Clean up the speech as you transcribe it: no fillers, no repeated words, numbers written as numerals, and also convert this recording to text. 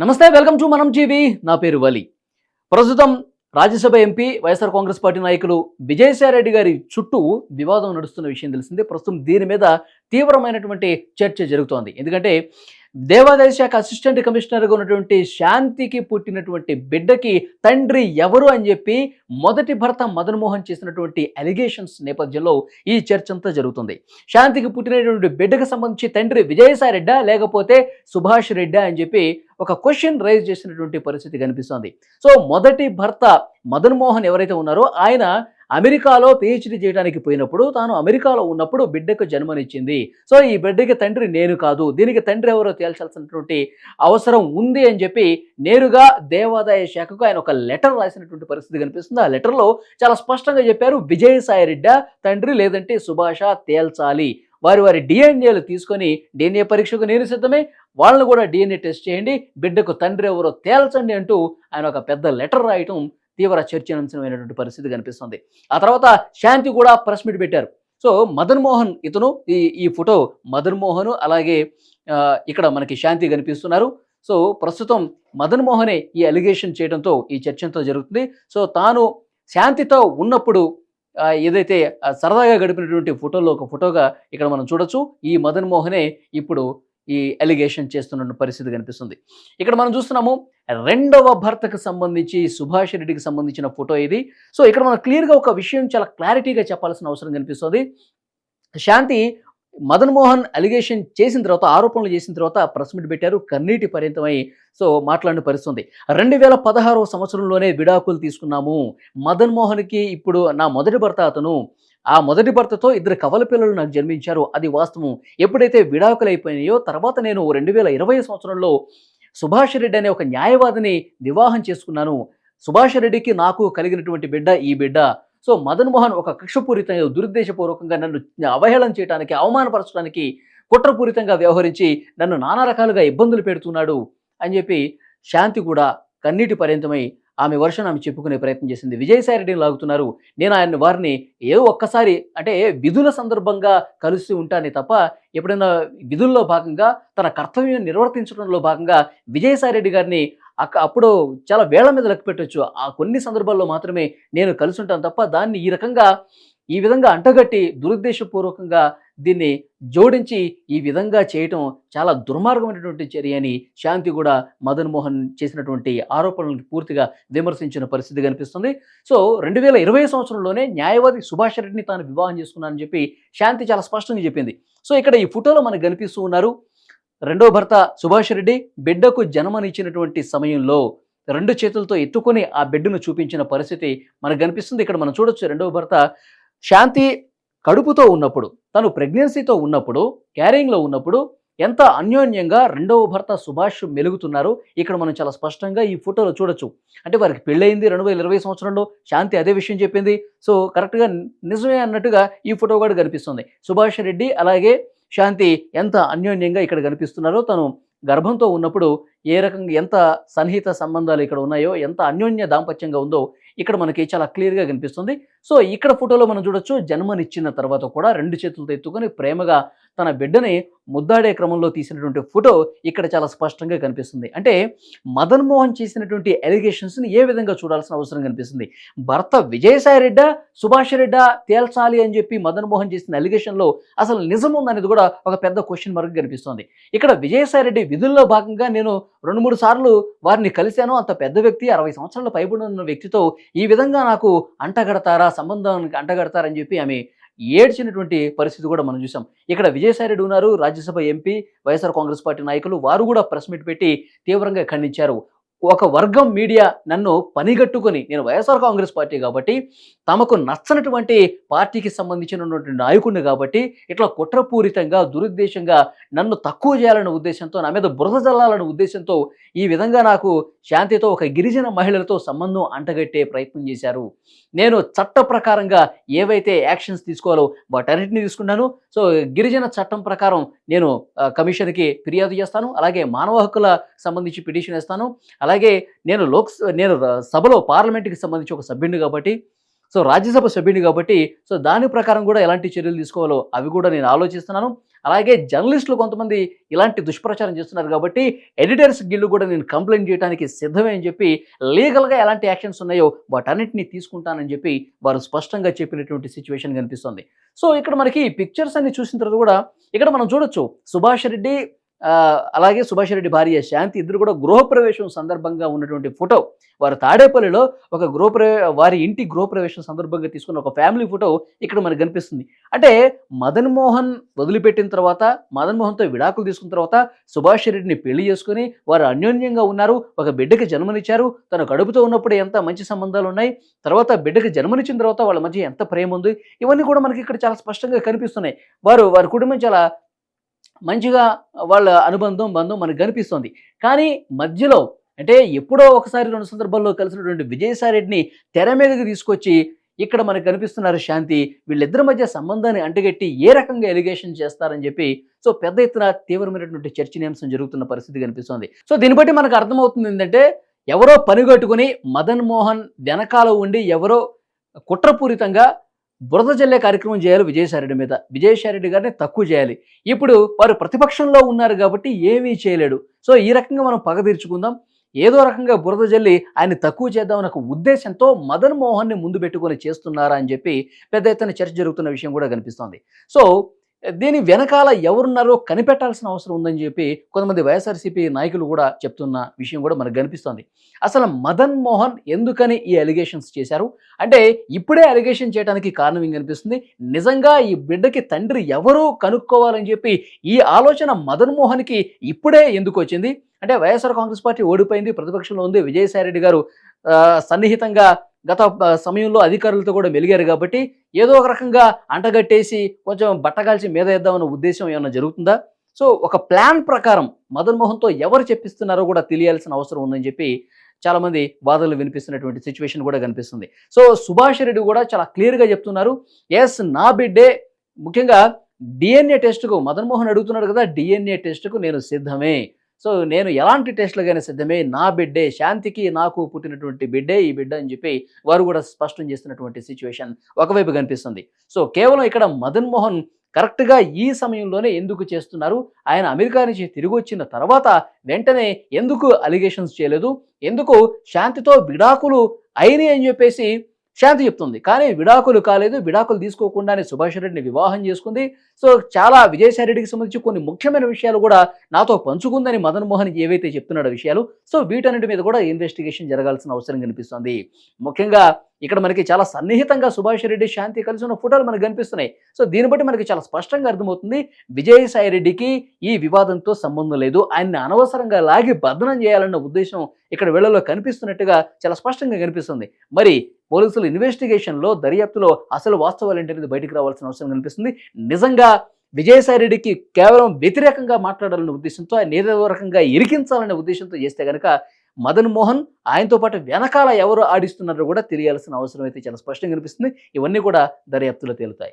నమస్తే, welcome to మనం TV. నా పేరు వలి. ప్రస్తుతం రాజ్యసభ ఎంపీ వైఎస్ఆర్ కాంగ్రెస్ పార్టీ నాయకులు విజయసాయిరెడ్డి గారి చుట్టూ వివాదం నడుస్తున్న విషయం తెలిసిందే. ప్రస్తుతం దీని మీద తీవ్రమైనటువంటి చర్చ జరుగుతోంది. ఎందుకంటే దేవాదాయ శాఖ అసిస్టెంట్ కమిషనర్గా ఉన్నటువంటి శాంతికి పుట్టినటువంటి బిడ్డకి తండ్రి ఎవరు అని చెప్పి మొదటి భర్త మదన్ మోహన్ చేసినటువంటి అలిగేషన్స్ నేపథ్యంలో ఈ చర్చ అంతా జరుగుతుంది. శాంతికి పుట్టినటువంటి బిడ్డకు సంబంధించి తండ్రి విజయసాయి రెడ్డా లేకపోతే సుభాష్ రెడ్డా అని చెప్పి ఒక క్వశ్చన్ రైజ్ చేసినటువంటి పరిస్థితి కనిపిస్తోంది. సో మొదటి భర్త మదన్ మోహన్ ఎవరైతే ఉన్నారో ఆయన అమెరికాలో పిహెచ్డి చేయడానికి పోయినప్పుడు తాను అమెరికాలో ఉన్నప్పుడు బిడ్డకు జన్మనిచ్చింది. సో ఈ బిడ్డకి తండ్రి నేను కాదు, దీనికి తండ్రి ఎవరో తేల్చాల్సినటువంటి అవసరం ఉంది అని చెప్పి నేరుగా దేవాదాయ శాఖకు ఆయన ఒక లెటర్ రాసినటువంటి పరిస్థితి కనిపిస్తుంది. ఆ లెటర్లో చాలా స్పష్టంగా చెప్పారు, విజయసాయి రెడ్డి తండ్రి లేదంటే సుభాష తేల్చాలి. వారి డిఎన్ఏలు తీసుకొని డిఎన్ఏ పరీక్షకు నేను సిద్ధమే, వాళ్ళని కూడా డిఎన్ఏ టెస్ట్ చేయండి, బిడ్డకు తండ్రి ఎవరో తేల్చండి అంటూ ఆయన ఒక పెద్ద లెటర్ రాయటం తీవ్ర చర్చనీయాంశమైనటువంటి పరిస్థితి కనిపిస్తుంది. ఆ తర్వాత శాంతి కూడా ప్రెస్ మీట్ పెట్టారు. సో మదన్ మోహన్ ఇతను ఈ ఫోటో మదన్ మోహన్, అలాగే ఇక్కడ మనకి శాంతి కనిపిస్తున్నారు. సో ప్రస్తుతం మదన్ మోహనే ఈ అలిగేషన్ చేయడంతో ఈ చర్చ అంతా జరుగుతుంది. సో తాను శాంతితో ఉన్నప్పుడు ఏదైతే సరదాగా గడిపినటువంటి ఫోటోలో ఒక ఫోటోగా ఇక్కడ మనం చూడొచ్చు. ఈ మదన్ మోహనే ఇప్పుడు ఈ అలిగేషన్ చేస్తున్న పరిస్థితి కనిపిస్తుంది. ఇక్కడ మనం చూస్తున్నాము రెండవ భర్తకు సంబంధించి సుభాష్ రెడ్డికి సంబంధించిన ఫోటో ఇది. సో ఇక్కడ మనం క్లియర్గా ఒక విషయం చాలా క్లారిటీగా చెప్పాల్సిన అవసరం కనిపిస్తుంది. శాంతి మదన్ మోహన్ అలిగేషన్ చేసిన తర్వాత, ఆరోపణలు చేసిన తర్వాత ప్రెస్ మీట్ పెట్టారు. కన్నీటి పర్యంతమై సో మాట్లాడిన పరిస్థితుంది. 2016 సంవత్సరంలోనే విడాకులు తీసుకున్నాము. మదన్ మోహన్కి ఇప్పుడు నా మొదటి భర్త అతను, ఆ మొదటి భర్తతో 2 కవల పిల్లలు నాకు జన్మించారు, అది వాస్తవం. ఎప్పుడైతే విడాకులు అయిపోయినాయో తర్వాత నేను 2020 సంవత్సరంలో సుభాష్ రెడ్డి అనే ఒక న్యాయవాదిని వివాహం చేసుకున్నాను. సుభాష్ రెడ్డికి నాకు కలిగినటువంటి బిడ్డ ఈ బిడ్డ. సో మదన్ మోహన్ ఒక కక్షపూరితంగా దురుద్దేశపూర్వకంగా నన్ను అవహేళన చేయడానికి, అవమానపరచడానికి కుట్రపూరితంగా వ్యవహరించి నన్ను నానా రకాలుగా ఇబ్బందులు పెడుతున్నాడు అని చెప్పి శాంతి కూడా కన్నీటి పర్యంతమై ఆమె వర్షన్ ఆమె చెప్పుకునే ప్రయత్నం చేసింది. విజయసాయి రెడ్డిని లాగుతున్నారు, నేను వారిని ఏదో ఒక్కసారి అంటే విధుల సందర్భంగా కలిసి ఉంటానే తప్ప ఎప్పుడైనా విధుల్లో భాగంగా తన కర్తవ్యం నిర్వర్తించడంలో భాగంగా విజయసాయి రెడ్డి గారిని అప్పుడు చాలా వేళ్ల మీద లెక్క పెట్టొచ్చు. ఆ కొన్ని సందర్భాల్లో మాత్రమే నేను కలిసి ఉంటాను తప్ప దాన్ని ఈ విధంగా అంటగట్టి దురుద్దేశపూర్వకంగా దీన్ని జోడించి ఈ విధంగా చేయటం చాలా దుర్మార్గమైనటువంటి చర్య అని శాంతి కూడా మదన్ మోహన్ చేసినటువంటి ఆరోపణలను పూర్తిగా విమర్శించిన పరిస్థితి కనిపిస్తుంది. సో 2020 సంవత్సరంలోనే న్యాయవాది సుభాష్ రెడ్డిని తాను వివాహం చేసుకున్నానని చెప్పి శాంతి చాలా స్పష్టంగా చెప్పింది. సో ఇక్కడ ఈ ఫోటోలో మనకు కనిపిస్తూ ఉన్నారు రెండో భర్త సుభాష్ రెడ్డి బిడ్డకు జన్మనిచ్చినటువంటి సమయంలో 2 చేతులతో ఎత్తుకొని ఆ బిడ్డను చూపించిన పరిస్థితి మనకు కనిపిస్తుంది. ఇక్కడ మనం చూడొచ్చు రెండవ భర్త శాంతి కడుపుతో ఉన్నప్పుడు, తను ప్రెగ్నెన్సీతో ఉన్నప్పుడు, క్యారింగ్లో ఉన్నప్పుడు ఎంత అన్యోన్యంగా రెండవ భర్త సుభాష్ మెలుగుతున్నారు ఇక్కడ మనం చాలా స్పష్టంగా ఈ ఫోటోలో చూడొచ్చు. అంటే వారికి పెళ్ళయింది 2020 సంవత్సరంలో, శాంతి అదే విషయం చెప్పింది. సో కరెక్ట్గా నిజమే అన్నట్టుగా ఈ ఫోటో కూడా కనిపిస్తుంది. సుభాష్ రెడ్డి అలాగే శాంతి ఎంత అన్యోన్యంగా ఇక్కడ కనిపిస్తున్నారో, తను గర్భంతో ఉన్నప్పుడు ఏ రకంగా ఎంత సన్నిహిత సంబంధాలు ఇక్కడ ఉన్నాయో, ఎంత అన్యోన్య దాంపత్యంగా ఉందో ఇక్కడ మనకి చాలా క్లియర్గా కనిపిస్తుంది. సో ఇక్కడ ఫోటోలో మనం చూడొచ్చు, జన్మనిచ్చిన తర్వాత కూడా 2 చేతులతో ఎత్తుకొని ప్రేమగా తన బిడ్డని ముద్దాడే క్రమంలో తీసినటువంటి ఫోటో ఇక్కడ చాలా స్పష్టంగా కనిపిస్తుంది. అంటే మదన్ మోహన్ చేసినటువంటి ఎలిగేషన్స్ని ఏ విధంగా చూడాల్సిన అవసరం కనిపిస్తుంది. భర్త విజయసాయి రెడ్డా సుభాష్ రెడ్డా తేల్చాలి అని చెప్పి మదన్ మోహన్ చేసిన ఎలిగేషన్లో అసలు నిజం ఉందనేది కూడా ఒక పెద్ద క్వశ్చన్ మార్క్ కనిపిస్తుంది. ఇక్కడ విజయసాయి రెడ్డి విధుల్లో భాగంగా నేను 2-3 సార్లు వారిని కలిశాను, అంత పెద్ద వ్యక్తి 60 సంవత్సరాల పైబడి ఉన్న వ్యక్తితో ఈ విధంగా నాకు అంటగడతారా, సంబంధానికి అంటగడతారని చెప్పి ఆమె ఏడ్చినటువంటి పరిస్థితి కూడా మనం చూసాం. ఇక్కడ విజయసాయి రెడ్డి ఉన్నారు, రాజ్యసభ ఎంపీ, వైఎస్ఆర్ కాంగ్రెస్ పార్టీ నాయకులు, వారు కూడా ప్రెస్ మీట్ పెట్టి తీవ్రంగా ఖండించారు. ఒక వర్గం మీడియా నన్ను పనిగట్టుకొని, నేను వైఎస్ఆర్ కాంగ్రెస్ పార్టీ కాబట్టి, తమకు నచ్చనటువంటి పార్టీకి సంబంధించినటువంటి నాయకుడిని కాబట్టి ఇట్లా కుట్రపూరితంగా దురుద్దేశంగా నన్ను తక్కువ చేయాలనే ఉద్దేశంతో, నా మీద బురద జల్లాలనే ఉద్దేశంతో ఈ విధంగా నాకు శాంతితో ఒక గిరిజన మహిళలతో సంబంధం అంటగట్టే ప్రయత్నం చేశారు. నేను చట్ట ప్రకారంగా ఏవైతే యాక్షన్స్ తీసుకోవాలో వాటన్నిటిని తీసుకున్నాను. సో గిరిజన చట్టం ప్రకారం నేను కమిషన్కి ఫిర్యాదు చేస్తాను, అలాగే మానవ హక్కుల సంబంధించి పిటిషన్ వేస్తాను, అలాగే నేను సభలో పార్లమెంట్కి సంబంధించి ఒక సభ్యుడిని కాబట్టి, సో రాజ్యసభ సభ్యుడిని కాబట్టి, సో దాని ప్రకారం కూడా ఎలాంటి చర్యలు తీసుకోవాలో అవి కూడా నేను ఆలోచిస్తున్నాను. అలాగే జర్నలిస్టులు కొంతమంది ఇలాంటి దుష్ప్రచారం చేస్తున్నారు కాబట్టి ఎడిటర్స్ గిల్డ్ కూడా నేను కంప్లైంట్ చేయడానికి సిద్ధమే అని చెప్పి లీగల్గా ఎలాంటి యాక్షన్స్ ఉన్నాయో వాటన్నిటిని తీసుకుంటానని చెప్పి వారు స్పష్టంగా చెప్పినటువంటి సిచ్యువేషన్ కనిపిస్తుంది. సో ఇక్కడ మనకి పిక్చర్స్ అన్ని చూసిన తర్వాత కూడా ఇక్కడ మనం చూడొచ్చు సుభాష్ రెడ్డి అలాగే సుభాష్ రెడ్డి భార్య శాంతి ఇద్దరు కూడా గృహప్రవేశం సందర్భంగా ఉన్నటువంటి ఫోటో, వారు తాడేపల్లిలో ఒక వారి ఇంటి గృహప్రవేశం సందర్భంగా తీసుకున్న ఒక ఫ్యామిలీ ఫోటో ఇక్కడ మనకు కనిపిస్తుంది. అంటే మదన్ మోహన్ వదిలిపెట్టిన తర్వాత, మదన్ మోహన్తో విడాకులు తీసుకున్న తర్వాత సుభాష్ రెడ్డిని పెళ్లి చేసుకుని వారు అన్యోన్యంగా ఉన్నారు, ఒక బిడ్డకి జన్మనిచ్చారు. తన కడుపుతో ఉన్నప్పుడు ఎంత మంచి సంబంధాలు ఉన్నాయి, తర్వాత బిడ్డకి జన్మనిచ్చిన తర్వాత వాళ్ళ మధ్య ఎంత ప్రేమ ఉంది, ఇవన్నీ కూడా మనకి ఇక్కడ చాలా స్పష్టంగా కనిపిస్తున్నాయి. వారి కుటుంబం చాలా మంచిగా వాళ్ళ బంధం మనకు కనిపిస్తుంది. కానీ మధ్యలో అంటే ఎప్పుడో ఒకసారి 2 సందర్భాల్లో కలిసినటువంటి విజయసాయిరెడ్డిని తెర మీదకి తీసుకొచ్చి ఇక్కడ మనకు కనిపిస్తున్నారు శాంతి. వీళ్ళిద్దరి మధ్య సంబంధాన్ని అంటగట్టి ఏ రకంగా ఎలిగేషన్ చేస్తారని చెప్పి సో పెద్ద ఎత్తున తీవ్రమైనటువంటి చర్చనీయాంశం జరుగుతున్న పరిస్థితి కనిపిస్తుంది. సో దీన్ని బట్టి మనకు అర్థమవుతుంది ఏంటంటే ఎవరో పనిగట్టుకుని మదన్ మోహన్ వెనకాల ఉండి ఎవరో కుట్రపూరితంగా బురద జల్లే కార్యక్రమం చేయాలి విజయసాయిరెడ్డి మీద. విజయసాయిరెడ్డి గారిని తక్కువ చేయాలి. ఇప్పుడు వారు ప్రతిపక్షంలో ఉన్నారు కాబట్టి ఏమీ చేయలేడు. సో ఈ రకంగా మనం పగ తీర్చుకుందాం, ఏదో రకంగా బురద జల్లి ఆయన్ని తక్కువ చేద్దామని ఒక ఉద్దేశంతో మదన్ మోహన్ని ముందు పెట్టుకొని చేస్తున్నారా అని చెప్పి పెద్ద ఎత్తున చర్చ జరుగుతున్న విషయం కూడా కనిపిస్తోంది. సో దీని వెనకాల ఎవరున్నారో కనిపెట్టాల్సిన అవసరం ఉందని చెప్పి కొంతమంది వైఎస్ఆర్సీపీ నాయకులు కూడా చెప్తున్న విషయం కూడా మనకు కనిపిస్తోంది. అసలు మదన్ మోహన్ ఎందుకని ఈ అలిగేషన్స్ చేశారు అంటే ఇప్పుడే అలిగేషన్ చేయడానికి కారణం ఏం కనిపిస్తుంది, నిజంగా ఈ బిడ్డకి తండ్రి ఎవరు కనుక్కోవాలని చెప్పి ఈ ఆలోచన మదన్ మోహన్కి ఇప్పుడే ఎందుకు వచ్చింది అంటే వైఎస్ఆర్ కాంగ్రెస్ పార్టీ ఓడిపోయింది, ప్రతిపక్షంలో ఉంది, విజయసాయిరెడ్డి గారు సన్నిహితంగా గత సమయంలో అధికారులతో కూడా మెలిగారు కాబట్టి ఏదో ఒక రకంగా అంటగట్టేసి కొంచెం బట్టగాల్చి మీద వేద్దామన్న ఉద్దేశం ఏమైనా జరుగుతుందా? సో ఒక ప్లాన్ ప్రకారం మదన్ మోహన్తో ఎవరు చెప్పిస్తున్నారో కూడా తెలియాల్సిన అవసరం ఉందని చెప్పి చాలామంది వాదనలు వినిపిస్తున్నటువంటి సిచ్యువేషన్ కూడా కనిపిస్తుంది. సో సుభాష్ రెడ్డి కూడా చాలా క్లియర్గా చెప్తున్నారు, ఎస్ నా బిడ్డే, ముఖ్యంగా డిఎన్ఏ టెస్ట్కు మదన్ మోహన్ అడుగుతున్నాడు కదా, డిఎన్ఏ టెస్ట్కు నేను సిద్ధమే, సో నేను ఎలాంటి టెస్టులుగానే సిద్ధమే, నా బిడ్డే, శాంతికి నాకు పుట్టినటువంటి బిడ్డే ఈ బిడ్డ అని చెప్పి వారు కూడా స్పష్టం చేస్తున్నటువంటి సిచ్యువేషన్ ఒకవైపు కనిపిస్తుంది. సో కేవలం ఇక్కడ మదన్ మోహన్ కరెక్ట్గా ఈ సమయంలోనే ఎందుకు చేస్తున్నారు, ఆయన అమెరికా నుంచి తిరిగి వచ్చిన తర్వాత వెంటనే ఎందుకు అలిగేషన్స్ చేయలేదు, ఎందుకు శాంతితో విడాకులు అయినాయి అని చెప్పేసి శాంతి చెప్తుంది, కానీ విడాకులు కాలేదు, విడాకులు తీసుకోకుండానే సుభాష్ రెడ్డిని వివాహం చేసుకుంది. సో చాలా విజయసాయిరెడ్డికి సంబంధించి కొన్ని ముఖ్యమైన విషయాలు కూడా నాతో పంచుకుందని మదన్ మోహన్ ఏవైతే చెప్తున్నాడో విషయాలు, సో వీటన్నిటి మీద కూడా ఇన్వెస్టిగేషన్ జరగాల్సిన అవసరం కనిపిస్తుంది. ముఖ్యంగా ఇక్కడ మనకి చాలా సన్నిహితంగా సుభాష్ రెడ్డి శాంతి కలిసి ఉన్న ఫోటోలు మనకు కనిపిస్తున్నాయి. సో దీన్ని బట్టి మనకి చాలా స్పష్టంగా అర్థమవుతుంది విజయసాయిరెడ్డికి ఈ వివాదంతో సంబంధం లేదు, ఆయన్ని అనవసరంగా లాగి బదనం చేయాలన్న ఉద్దేశం ఇక్కడ వీళ్ళలో కనిపిస్తున్నట్టుగా చాలా స్పష్టంగా కనిపిస్తుంది. మరి పోలీసులు ఇన్వెస్టిగేషన్లో దర్యాప్తులో అసలు వాస్తవాలు ఏంటనేది బయటికి రావాల్సిన అవసరం కనిపిస్తుంది. నిజంగా విజయసాయిరెడ్డికి కేవలం వ్యతిరేకంగా మాట్లాడాలనే ఉద్దేశంతో ఆయన ఏదో రకంగా ఇరికించాలనే ఉద్దేశంతో చేస్తే కనుక మదన్ మోహన్ ఆయనతో పాటు వెనకాల ఎవరు ఆడిస్తున్నారో కూడా తెలియాల్సిన అవసరం అయితే చాలా స్పష్టంగా కనిపిస్తుంది. ఇవన్నీ కూడా దర్యాప్తులో తేలుతాయి.